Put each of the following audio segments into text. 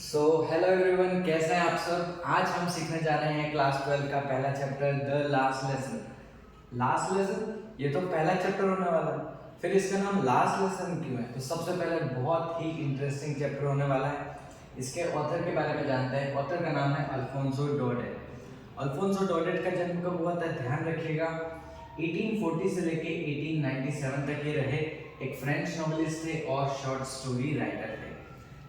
Hello everyone, कैसे हैं आप सब। आज हम सीखने जा रहे हैं क्लास 12 का पहला chapter the last lesson. Last lesson ये तो पहला चैप्टर होने वाला है, फिर इसका नाम लास्ट लेसन क्यों है। तो सबसे पहले बहुत ही इंटरेस्टिंग चैप्टर होने वाला है। इसके ऑथर के बारे में जानते हैं। ऑथर का नाम है अल्फोंसो डोडेट। अल्फोंसो डोडेट का जन्म कब हुआ था ध्यान रखिएगा। 1840 से लेके 1897 तक ये रहे। एक फ्रेंच नॉवेलिस्ट थे और शॉर्ट स्टोरी राइटर थे।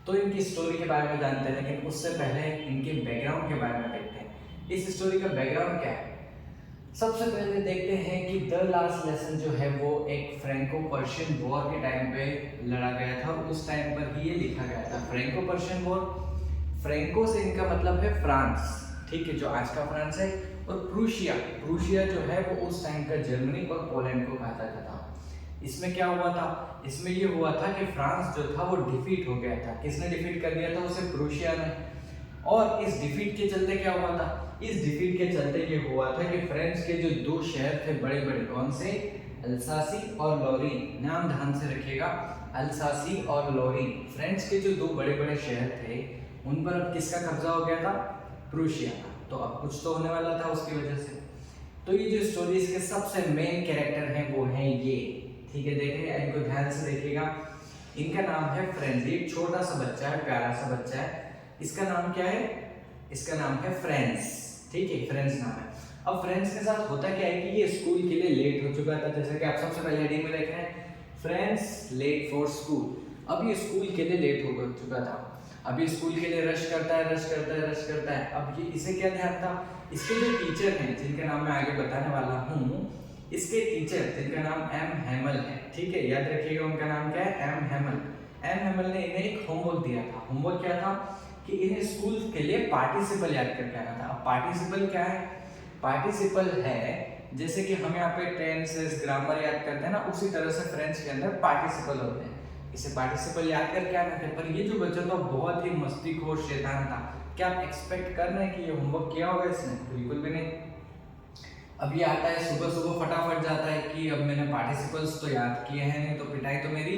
तो इनकी स्टोरी के बारे में जानते हैं, लेकिन उससे पहले इनके बैकग्राउंड के बारे में देखते हैं। इस स्टोरी का बैकग्राउंड क्या है। सबसे पहले देखते हैं कि द लास्ट लेसन जो है वो एक फ्रैंको पर्शियन वॉर के टाइम पे लड़ा गया था। उस टाइम पर ही ये लिखा गया था। फ्रैंको पर्शियन वॉर, फ्रैंको से इनका मतलब है फ्रांस, ठीक है, जो आज का फ्रांस है। और प्रूशिया, प्रूशिया जो है वो उस टाइम का जर्मनी और पोलैंड को कहा जाता था। इसमें क्या हुआ था, इसमें ये हुआ था कि फ्रांस जो था वो डिफीट हो गया था। किसने डिफीट कर दिया था उसे, प्रूशिया ने। और इस डिफीट के चलते क्या हुआ था, इस डिफीट के चलते ये हुआ था कि फ्रांस के जो दो शहर थे बड़े बड़े, कौन से, अल्सासी और लॉरिन, नाम ध्यान से रखिएगा, अल्सासी और लॉरिन, फ्रांस के जो दो बड़े बड़े शहर थे उन पर अब किसका कब्जा हो गया था, प्रूशिया का। तो अब कुछ तो होने वाला था उसकी वजह से। तो ये जो स्टोरीज के सबसे मेन कैरेक्टर हैं वो हैं ये, ठीक है। देखिए इनको ध्यान से देखिएगा। इनका नाम है फ्रेंज। एक छोटा सा बच्चा है, प्यारा सा बच्चा है। इसका नाम क्या है, इसका नाम है फ्रेंड्स, ठीक है, फ्रेंड्स नाम है। अब फ्रेंड्स के साथ होता क्या है कि ये स्कूल के लिए लेट हो चुका था। जैसे कि आप सबसे पहले हेडिंग में देख रहे हैं, फ्रेंड्स लेट फॉर स्कूल। अब ये स्कूल के लिए लेट हो चुका था। अब ये स्कूल के लिए रश करता है, रश करता है, रश करता है। अब ये इसे क्या ध्यान था, इसके जो टीचर हैं जिनका नाम मैं आगे बताने वाला हूँ, इसके टीचर जिनका नाम एम हैमल है, ठीक है, याद रखिएगा उनका नाम क्या है, एम हैमल। एम हैमल ने इन्हें एक होमवर्क दिया था। होमवर्क क्या था कि इन्हें स्कूल के लिए पार्टिसिपल याद करके आना था। अब पार्टिसिपल क्या है, पार्टिसिपल है जैसे कि हम यहाँ पे टेंसेस ग्रामर याद करते हैं ना, उसी तरह से फ्रेंच के अंदर पार्टिसिपल होते हैं। इसे पार्टिसिपल याद करके आना था। पर ये जो बच्चा था बहुत ही मस्तीखोर शैतान था। क्या आप एक्सपेक्ट कर रहे हैं कि ये होमवर्क किया होगा इसने, बिल्कुल भी नहीं। अब ये आता है सुबह सुबह फटाफट जाता है कि अब मैंने पार्टिसिपल्स तो याद किए हैं, नहीं तो पिटाई तो मेरी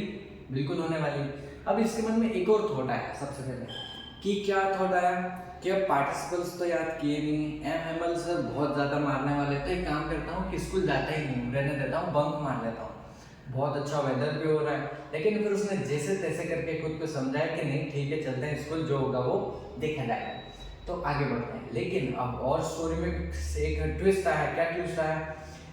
बिल्कुल होने वाली। अब इसके मन में एक और थॉट आया सबसे पहले, कि क्या थॉट आया कि अब पार्टिसिपल्स तो याद किए नहीं, एम हैमल सर बहुत ज़्यादा मारने वाले, तो एक काम करता हूँ कि स्कूल जाता ही नहीं, रहने देता हूँ, बंक मार लेता हूँ। बहुत अच्छा वेदर भी हो रहा है। लेकिन फिर उसने जैसे तैसे करके खुद को समझाया कि नहीं ठीक है, चलते हैं स्कूल, जो होगा वो देखा जाएगा। तो आगे बढ़ते हैं। लेकिन अब और स्टोरी में एक ट्विस्ट आया। क्या ट्विस्ट आया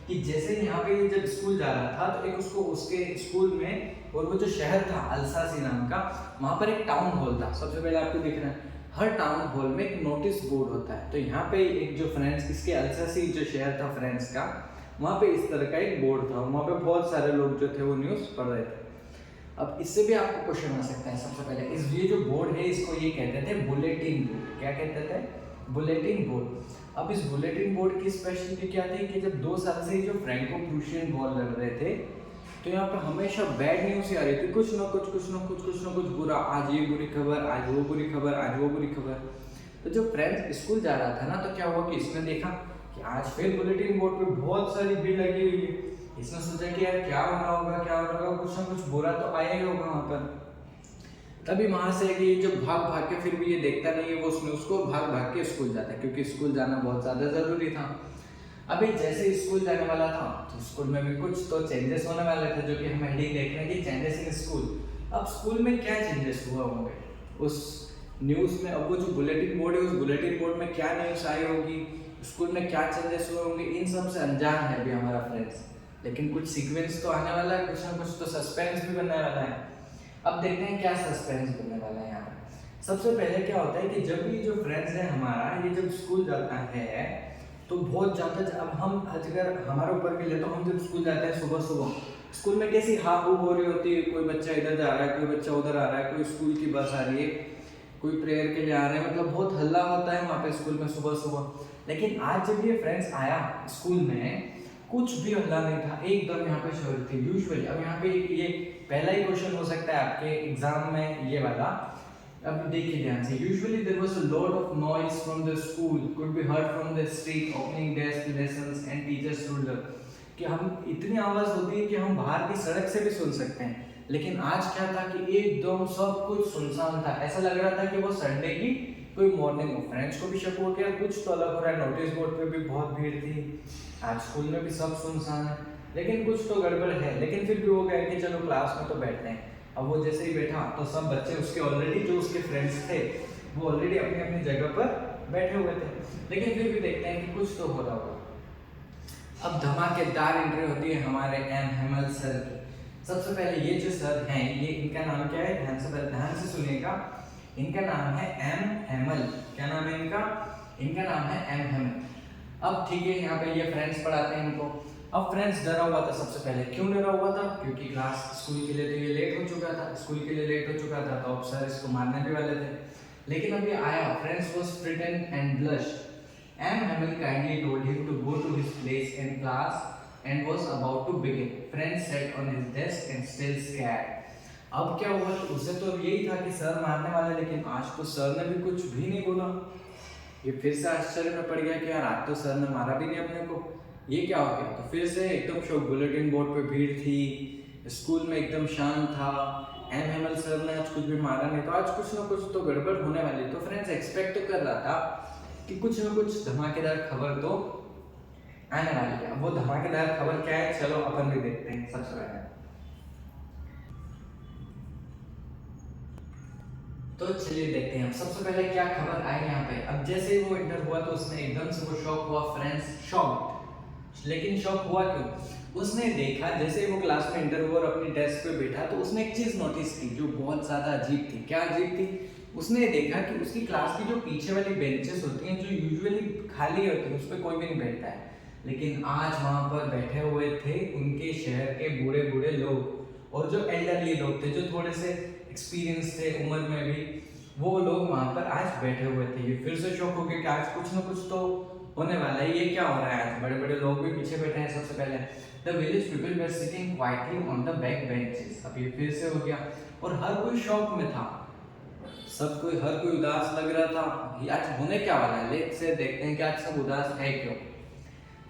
कि जैसे यहाँ पे जब स्कूल जा रहा था तो एक उसको उसके स्कूल में, और वो जो शहर था अल्सासी नाम का, वहाँ पर एक टाउन हॉल था। सबसे पहले आपको दिख रहा है, हर टाउन हॉल में एक नोटिस बोर्ड होता है। तो यहाँ पे एक जो फ्रांस, इसके अल्सासी जो शहर था फ्रांस का, वहाँ पे इस तरह का एक बोर्ड था। वहाँ पे बहुत सारे लोग जो थे वो न्यूज़ पढ़ रहे थे। अब इससे भी आपको क्वेश्चन आ सकता है। सबसे पहले इस ये जो बोर्ड है इसको ये कहते थे बुलेटिन बोर्ड। क्या कहते थे, बुलेटिन बोर्ड। अब इस बुलेटिन बोर्ड की स्पेशलिटी क्या थी कि जब 2 साल से जो फ्रैंको प्रूशियन वॉर लड़ रहे थे तो यहाँ पे हमेशा बैड न्यूज़ ही आ रही थी, कुछ ना कुछ बुरा। आज ये बुरी खबर, आज वो बुरी खबर, आज वो बुरी खबर। तो जो फ्रेंड्स स्कूल जा रहा था ना, तो क्या हुआ कि इसने देखा कि आज फिर बुलेटिन बोर्ड पे बहुत सारी भीड़ लगी हुई है। इसने सोचा कि यार क्या होना होगा, क्या होना होगा, कुछ ना कुछ बुरा तो आया ही होगा वहाँ पर। तभी वहां से कि जब भाग भाग के, फिर भी ये देखता नहीं है वो उसने उसको भाग भाग के स्कूल जाता है, क्योंकि स्कूल जाना बहुत ज़्यादा ज़रूरी था। अभी जैसे स्कूल जाने वाला था तो स्कूल में भी कुछ तो चेंजेस होने वाले थे, जो कि हम हेडिंग देख रहे हैं कि चेंजेस इन स्कूल। अब स्कूल में क्या चेंजेस हुआ होंगे उस न्यूज़ में, अब वो जो बुलेटिन बोर्ड है उस बुलेटिन बोर्ड में क्या न्यूज़ आई होगी, स्कूल में क्या चेंजेस हुए होंगे, इन सब से अनजान है अभी हमारा फ्रेंड्स। लेकिन कुछ सीक्वेंस तो आने वाला है, कुछ ना कुछ तो सस्पेंस भी बनने वाला है। अब देखते हैं क्या सस्पेंस बनने वाला है यहाँ पर। सबसे पहले क्या होता है कि जब ये जो फ्रेंड्स है हमारा, ये जब स्कूल जाता है तो बहुत ज़्यादा, अब हम अगर हमारे ऊपर भी ले तो हम जब स्कूल जाते हैं सुबह सुबह, स्कूल में कैसी हाँ हू हो रही होती है, कोई बच्चा इधर जा रहा है, कोई बच्चा उधर आ रहा है, कोई स्कूल की बस आ रही है, कोई प्रेयर के लिए आ रहे हैं, मतलब बहुत हल्ला होता है वहाँ पे स्कूल में सुबह सुबह। लेकिन आज जब ये फ्रेंड्स आया स्कूल में, कुछ भी हल्ला नहीं था, एकदम यहाँ पे शांति थी यूजुअली। अब यहाँ पे ये पहला ही क्वेश्चन हो सकता है आपके एग्जाम में ये वाला। अब देखिए ध्यान से, usually there was a lot of noise from the school, could be heard from the street, opening desk, lessons and teachers ruler. कि हम इतनी आवाज होती है कि हम बाहर की सड़क से भी सुन सकते हैं, लेकिन आज क्या था कि एकदम सब कुछ सुनसान था, ऐसा लग रहा था कि वो संडे की कोई मॉर्निंग हो। फ्रेंड्स को भी शक हो गया कुछ तो अलग हो रहा है, नोटिस बोर्ड पे भी बहुत भीड़ थी, आज स्कूल में भी सब सुनसान है, लेकिन कुछ तो गड़बड़ है। लेकिन फिर भी वो गया कि चलो क्लास में तो बैठते हैं। अब वो जैसे ही बैठा तो सब बच्चे उसके ऑलरेडी जो उसके फ्रेंड्स थे वो ऑलरेडी अपनी अपनी जगह पर बैठे हुए थे, लेकिन फिर भी देखते हैं कि कुछ तो हो रहा होगा। अब धमाकेदार एंट्री होती है हमारे एम हेमल सर की। सबसे पहले ये जो सर हैं, ये इनका नाम क्या है, ध्यान से सुनिएगा। इनका नाम है एम हेमल। क्या नाम है इनका? इनका नाम है एम हेमल। अब ठीक है, यहाँ पे ये फ्रेंड्स पढ़ाते हैं इनको। अब फ्रेंड्स डरा हुआ था सबसे पहले। क्यों डरा हुआ था? क्योंकि क्लास स्कूल के लिए तो ये लेट हो चुका था, स्कूल के लिए लेट हो चुका था, तो अब सर इसको मारने भी वाले थे। लेकिन अभी आया, friends was frightened and blushed. M. Hamel kindly told him to go to his place in class and was about to begin. Friend sat on his desk and still scared. अब क्या हुआ कि उसे तो यही था कि सर मारने वाला, लेकिन आज तो सर ने भी कुछ भी नहीं बोला। ये फिर से आश्चर्य में पड़ गया कि यार आज तो सर ने मारा भी नहीं अपने को, ये क्या हो गया। तो फिर से एकदम शौक, बुलेटिन बोर्ड पे भीड़ थी, स्कूल में एकदम शांत था, एम हेमल सर ने आज कुछ भी मारा नहीं, तो आज कुछ ना कुछ तो गड़बड़ होने वाली। तो फ्रेंड्स एक्सपेक्ट तो कर रहा था कि कुछ ना कुछ धमाकेदार खबर तो आने वाली है। अब वो धमाकेदार खबर क्या है, चलो अपन भी देखते हैं। सबसे पहले तो चलिए देखते हैं सबसे पहले क्या खबर आई यहाँ पे। अब जैसे ही वो इंटर हुआ तो उसने एकदम से वो शॉक हुआ, फ्रेंड्स शॉक्ड। लेकिन शॉक हुआ क्यों? उसने देखा जैसे ही वो क्लास में इंटर हुआ और अपनी डेस्क पे बैठा तो उसने एक चीज नोटिस की जो बहुत ज्यादा अजीब थी। क्या अजीब थी? उसने देखा कि उसकी क्लास की जो पीछे वाली बेंचेस होती हैं, जो यूजुअली खाली होती है, उस पर कोई भी नहीं बैठता है, लेकिन आज वहां पर बैठे हुए थे उनके शहर के बूढ़े बूढ़े लोग और जो एल्डरली लोग थे, जो थोड़े से एक्सपीरियंस थे उम्र में भी, वो लोग वहां पर आज बैठे हुए थे। ये फिर से शौक हो गया कि आज कुछ ना कुछ तो होने वाला है, ये क्या हो रहा है, आज बड़े बड़े लोग भी पीछे बैठे हैं। सबसे पहले the village people were sitting quietly on the back benches. अब ये फिर से हो गया और हर कोई शौक में था, सब कोई, हर कोई उदास लग रहा था। ये आज होने क्या वाला है, लेट से देखते हैं कि आज सब उदास है क्यों।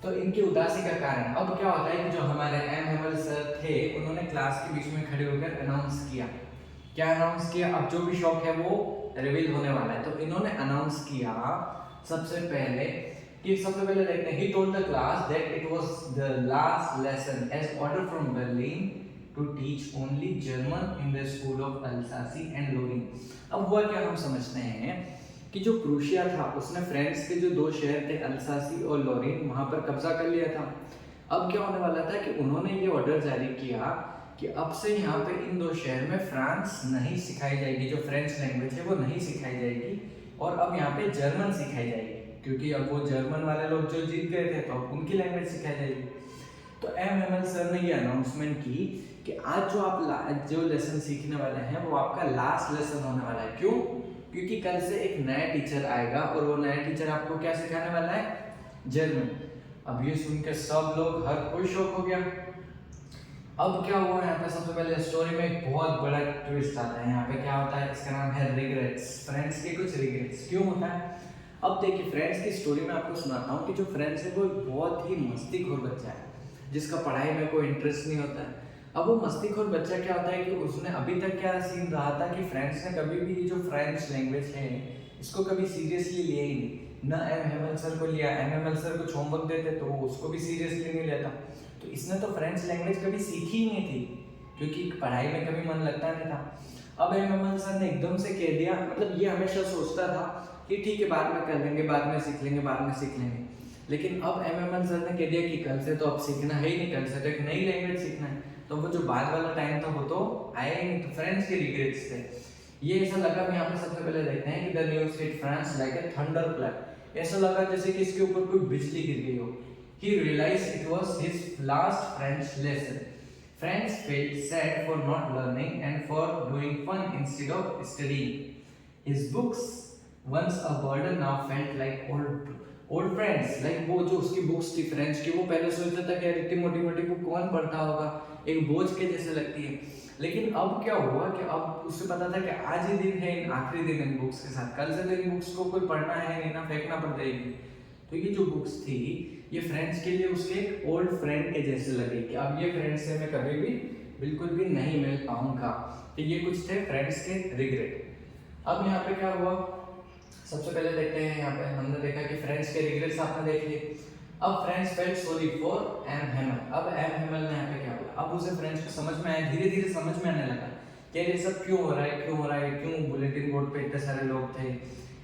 तो इनकी उदासी का कारण अब क्या होता है कि जो हमारे एम हेमल सर थे उन्होंने क्लास के बीच में खड़े होकर अनाउंस किया। क्या अनाउंस किया? अब जो भी शौक है वो रिवील होने वाला है। तो इन्होंने अनाउंस किया सबसे पहले कि सबसे पहले देखते हैं, he told the class that it was the last lesson as order from Berlin to teach only German in the school of Alsace and Lorraine. अब हुआ क्या, हम समझते हैं कि जो प्रूशिया था उसने फ्रांस के जो दो शहर थे अल्सासी और लोरिन, वहां पर कब्जा कर लिया था। अब क्या होने वाला था कि उन्होंने ये ऑर्डर जारी किया कि अब से यहाँ पे इन दो शहर में फ्रांस नहीं सिखाई जाएगी, जो फ्रेंच लैंग्वेज है वो नहीं सिखाई जाएगी, और अब यहाँ पे जर्मन सिखाई जाएगी, क्योंकि अब वो जर्मन वाले लोग जो जीत गए थे तो अब उनकी लैंग्वेज सिखाई जाएगी। तो एम एम एल सर ने ये अनाउंसमेंट की कि आज जो आप जो लेसन सीखने वाले हैं वो आपका लास्ट लेसन होने वाला है। क्यों? क्योंकि कल से एक नया टीचर आएगा और वो नया टीचर आपको क्या सिखाने वाला है, जर्मन। अब ये सुन के सब लोग, हर कोई शौक हो गया। अब क्या हुआ यहाँ पे, सबसे पहले स्टोरी में एक बहुत बड़ा ट्विस्ट आता है। यहाँ पे क्या होता है, इसका नाम है रिग्रेट्स। फ्रेंड्स के कुछ रिग्रेट्स। क्यों होता है? अब देखिए, फ्रेंड्स की स्टोरी में आपको सुनाता हूँ कि जो फ्रेंड्स है वो बहुत ही मस्तीखोर बच्चा है, जिसका पढ़ाई में कोई इंटरेस्ट नहीं होता है। अब वो मस्तीखोर बच्चा क्या होता है कि उसने अभी तक क्या सीन रहा था कि फ्रेंड्स ने कभी भी जो फ्रेंच लैंग्वेज है इसको कभी सीरियसली लिया ही नहीं। ना एम हेमल सर को लिया, एम हेमल सर कुछ होमवर्क देते तो वो उसको भी सीरियसली नहीं लेता। तो इसने तो फ्रेंच लैंग्वेज कभी सीखी ही नहीं थी, क्योंकि पढ़ाई में कभी मन लगता नहीं था। अब एम हेमल सर ने एकदम से कह दिया, मतलब ये हमेशा सोचता था कि ठीक है बाद में कर लेंगे, बाद में सीख लेंगे, बाद में सीख लेंगे, लेकिन अब एम एम एल सर ने कह दिया कि कल से तो अब सीखना है ही नहीं, कल से तो एक नई लैंग्वेज सीखना है। तो वो जो बाद वाला टाइम था वो तो आया ही नहीं। तो फ्रेंड्स के रिग्रेट्स थे ये। ऐसा लगा, यहाँ पे सबसे पहले देखते हैं कि the news hit France like a thunder clap. ऐसा लगा जैसे कि इसके ऊपर कोई बिजली गिर गई हो। He realized it was his last French lesson. Friends felt sad for not learning and for doing fun instead of studying. His books, once a burden, now felt like old friends. Like वो जो उसकी books थी French की, वो पहले सोचता था कि यार इतनी मोटी मोटी बुक कौन पढ़ता होगा, एक बोझ के जैसे लगती है। लेकिन अब क्या हुआ कि अब उससे पता था कि आज ही दिन है, इन आखिरी दिन इन बुक्स के साथ, कल से तो इन बुक्स को कोई पढ़ना है नहीं ना, फेंकना पड़ जाएगी। तो ये जो बुक्स थी ये फ्रेंड्स के लिए उसके एक ओल्ड फ्रेंड के जैसे लगे कि अब ये फ्रेंड से मैं कभी भी बिल्कुल भी नहीं मिल पाऊंगा। तो ये कुछ थे फ्रेंड्स के रिग्रेट। अब यहाँ पे क्या हुआ, सबसे पहले देखते हैं, यहाँ पे हमने देखा कि फ्रेंड्स के रिग्रेट्स आपने देख लिए। अब friends felt sorry for M Hamel. अब एम हेमल ने यहाँ पे क्या बोला, अब उसे फ्रेंड्स को समझ में आया, धीरे धीरे समझ में आने लगा कि ये सब क्यों हो रहा है, क्यों हो रहा है, क्यों बुलेटिन बोर्ड पे इतने सारे लोग थे,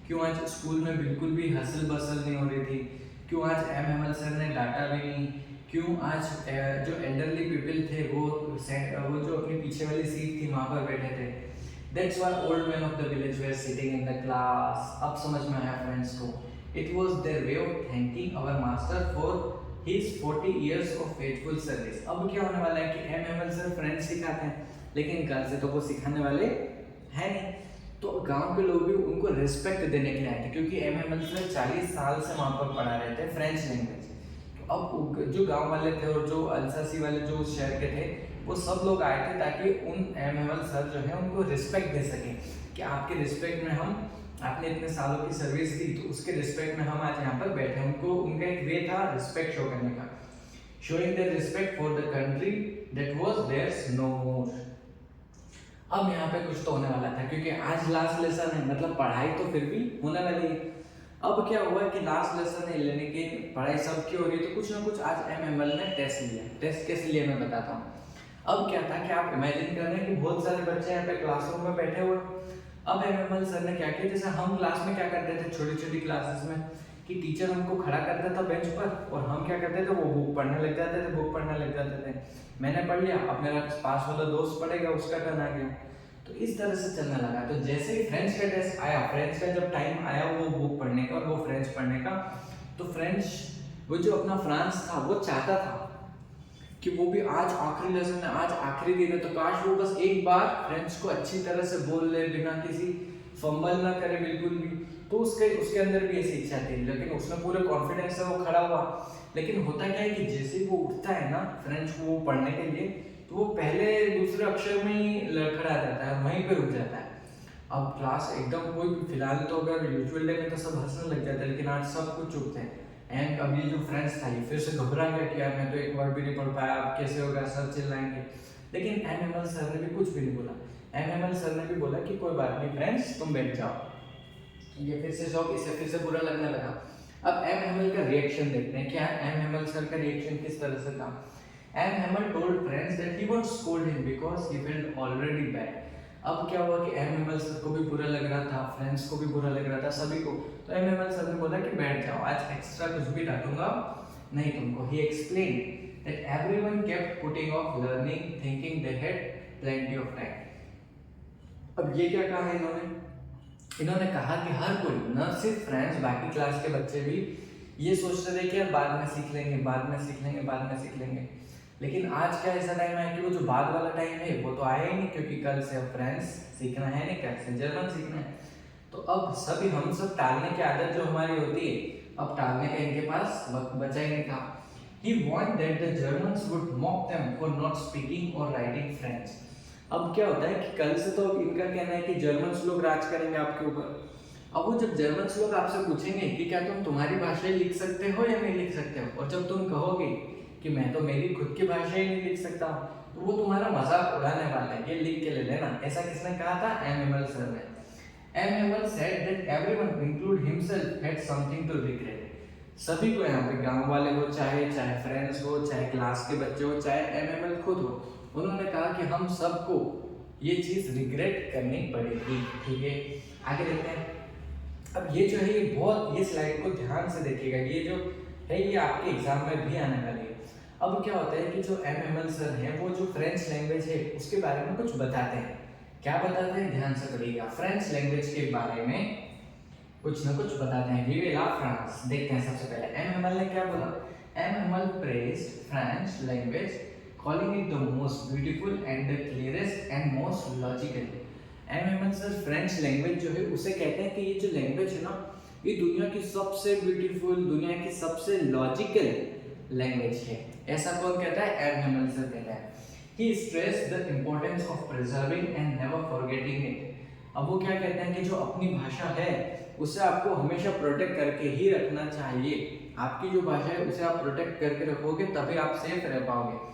क्यों आज स्कूल में बिल्कुल भी हसल बसल नहीं हो रही थी, क्यों आज एम हेमल सर ने डांटा भी नहीं, क्यों आज जो एल्डरली पीपल थे वो जो अपनी पीछे वाली सीट थी वहां पर बैठे थे। That's why old men of the village were sitting in the class. अब समझ में आया फ्रेंड्स को, it was their way of thanking our master for his 40 years of faithful service. अब क्या होने वाला है कि एम हेमल सर फ्रेंड्स सिखाते हैं, लेकिन घर से तो वो सिखाने वाले हैं नहीं, तो गांव के लोग भी उनको रिस्पेक्ट देने के लिए आए थे, क्योंकि एम हेमल सर 40 साल से वहां पर पढ़ा रहे थे फ्रेंच लैंग्वेज। तो अब जो गांव वाले थे और जो अल्सासी वाले जो उस शहर के थे, वो सब लोग आए थे ताकि उन एम हेमल सर जो है उनको रिस्पेक्ट दे सके, कि आपके रिस्पेक्ट में हम, आपने इतने सालों की सर्विस दी तो उसके रिस्पेक्ट में हम आज यहाँ पर बैठे। उनको उनका एक वे था रिस्पेक्ट शो करने का, showing their respect for the country that was theirs no more. अब यहाँ पे कुछ तो होने वाला था, क्योंकि आज लास्ट लेसन है, मतलब पढ़ाई तो फिर भी होने वाली है। अब क्या हुआ कि लास्ट लेसन है लेने की पढ़ाई सब की हो रही है, तो कुछ ना कुछ आज एम एम एल ने टेस्ट लिया। टेस्ट कैसे लिया मैं बताता हूँ। अब क्या था कि आप इमेजिन कर रहे हैं कि बहुत सारे बच्चे यहाँ पे क्लासरूम में बैठे हुए। अब एम एम एल सर ने क्या किया, जैसे हम क्लास में क्या करते थे छोटी छोटी क्लासेस में, कि टीचर हमको खड़ा करता था बेंच पर और हम क्या करते थे, वो बुक पढ़ने लग जाते थे, बुक पढ़ने लग जाते थे। मैंने पढ़ लिया, अब मेरा पास वाला दोस्त पढ़ेगा, उसका टर्न आ गया, तो इस तरह से चलने लगा। तो जैसे ही फ्रेंच का टेस्ट आया, फ्रेंच का जब टाइम आया वो बुक पढ़ने का और वो फ्रेंच पढ़ने का, तो फ्रेंच वो जो अपना फ्रांस था वो चाहता था कि वो भी आज आखिरी लेसन है, आज आखिरी दिन है, तो काश वो बस एक बार फ्रेंच को अच्छी तरह से बोल ले, बिना किसी फंबल ना करे बिल्कुल भी। तो उसके अंदर भी ऐसी इच्छा थी, लेकिन उसमें पूरे कॉन्फिडेंस से वो खड़ा हुआ। लेकिन होता क्या है कि जैसे वो उठता है ना फ्रेंच को पढ़ने के लिए, तो वो पहले दूसरे अक्षर में ही लड़खड़ा जाता है, वहीं पे रुक जाता है। अब क्लास एकदम कोई, फिलहाल तो अगर यूजुअल डे में तो सब हंसने लग जाते हैं, लेकिन आज सब कुछ चुप थे। एंड अब ये जो फ्रेंड्स था ये फिर से घबरा गया कि यार मैं तो एक वर्ड भी नहीं पढ़ पाया, अब कैसे होगा, सब चिल्लाएंगे। लेकिन एम एम एल सर ने भी कुछ भी नहीं बोला। एम एम एल सर ने भी बोला कि कोई बात नहीं फ्रेंड्स, तुम बैठ जाओ। ये फिर से शौक, इसे फिर से बुरा लगने लगा। अब एम एम एल का रिएक्शन देखते हैं, क्या एम एम एल सर का रिएक्शन किस तरह से था। M Hamel told friends that he won't scold him because he felt already bad. अब क्या हुआ कि एम हेमल सर को भी बुरा लग रहा था, फ्रेंड्स को भी बुरा लग रहा था, सभी को। तो एम हेमल सर ने बोला कि बैठ जाओ, आज एक्स्ट्रा कुछ भी डांटूंगा नहीं तुमको। He explained that everyone kept putting off learning, thinking they had plenty of time. अब ये क्या कहा इन्होंने कहा कि हर कोई, न सिर्फ फ्रेंड्स, बाकी क्लास के बच्चे भी ये सोचते थे कि यार बाद में सीख लेंगे, बाद में सीख लेंगे, बाद में सीख लेंगे। लेकिन आज का ऐसा टाइम है कि वो जो बाद वाला टाइम है वो तो आया ही नहीं, क्योंकि कल से अब फ्रेंच सीखना है नहीं, कल से जर्मन सीखना है। तो अब सभी हम सब टालने की आदत जो हमारी होती है, अब टालने का इनके पास वक्त बचा ही नहीं था। He warned that the Germans would mock them for not speaking or writing French. अब क्या होता है कि कल से तो इनका कहना है कि जर्मन्स लोग राज करेंगे आपके ऊपर। अब वो जब जर्मन्स लोग आपसे पूछेंगे कि क्या तुम तुम्हारी भाषा लिख सकते हो या नहीं लिख सकते हो, और जब तुम कहोगे कि मैं तो मेरी खुद की भाषा ही नहीं लिख सकता, तो वो तुम्हारा मजाक उड़ाने वाला है, ये लिख के ले लेना। ऐसा किसने कहा था? एम हेमल सर ने। M Hamel said that everyone include himself had something to regret. सभी को, यहाँ पे गांव वाले हो, चाहे फ्रेंड्स हो, चाहे क्लास के बच्चे हो, चाहे एम हेमल खुद हो, उन्होंने कहा कि हम सबको ये चीज रिग्रेट करनी पड़ेगी। ठीक है, आगे देखते हैं। अब ये जो है ये बहुत, ये स्लाइड को ध्यान से देखिएगा, ये जो है ये आपके एग्जाम में भी आने वाली है। अब क्या होता है कि जो एम हेमल सर हैं वो जो फ्रेंच लैंग्वेज है उसके बारे में कुछ बताते हैं। क्या बताते हैं, ध्यान से पढ़िएगा। फ्रेंच लैंग्वेज के बारे में कुछ ना कुछ बताते हैं। We will love France. देखते हैं सबसे पहले एम हेमल ने क्या बोला। M Hamel praised French language, calling it the most beautiful and the clearest and most logical. M Hamel sir French language जो है उसे कहते हैं कि ये जो लैंग्वेज है ना, ये दुनिया की सबसे ब्यूटीफुल, दुनिया की सबसे लॉजिकल लैंग्वेज है। ऐसा कौन कहता है? एम हेमल सर कहता है। He stressed the importance of preserving and never forgetting it. अब वो क्या कहते हैं कि जो अपनी भाषा है उसे आपको हमेशा प्रोटेक्ट करके ही रखना चाहिए। आपकी जो भाषा है उसे आप प्रोटेक्ट करके रखोगे तभी आप सेफ रह पाओगे।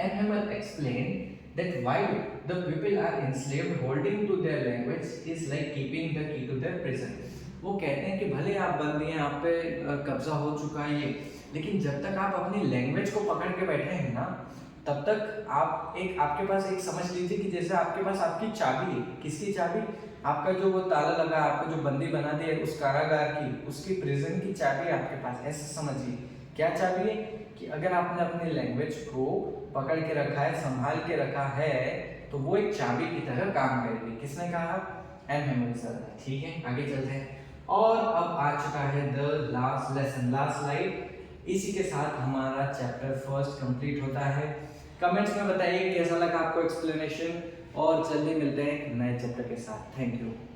M Hamel explained that while the people are enslaved, holding to their language is like keeping the key to their prison. वो कहते हैं कि भले आप बंदी हैं, आप पे कब्जा हो चुका है ये, लेकिन जब तक आप अपनी लैंग्वेज को पकड़ के बैठे हैं ना, तब तक आप एक आपके पास एक समझ लीजिए कि जैसे आपके पास आपकी चाबी है। किसकी चाबी? आपका जो वो ताला लगा, आपको जो बंदी बना दिया उस कारागार की, उसकी प्रिजन की चाबी आपके पास। ऐसे समझिए क्या चाबी है कि अगर आपने अपनी लैंग्वेज को पकड़ के रखा है, संभाल के रखा है, तो वो एक चाबी की तरह काम करेगी। किसने कहा? एम हेमंत सर ने। ठीक है, आगे चलते हैं। और अब आ चुका है the last lesson, last slide. इसी के साथ हमारा चैप्टर फर्स्ट कंप्लीट होता है। कमेंट्स में बताइए कैसा लगा आपको एक्सप्लेनेशन, और जल्दी मिलते हैं नए चैप्टर के साथ। Thank you.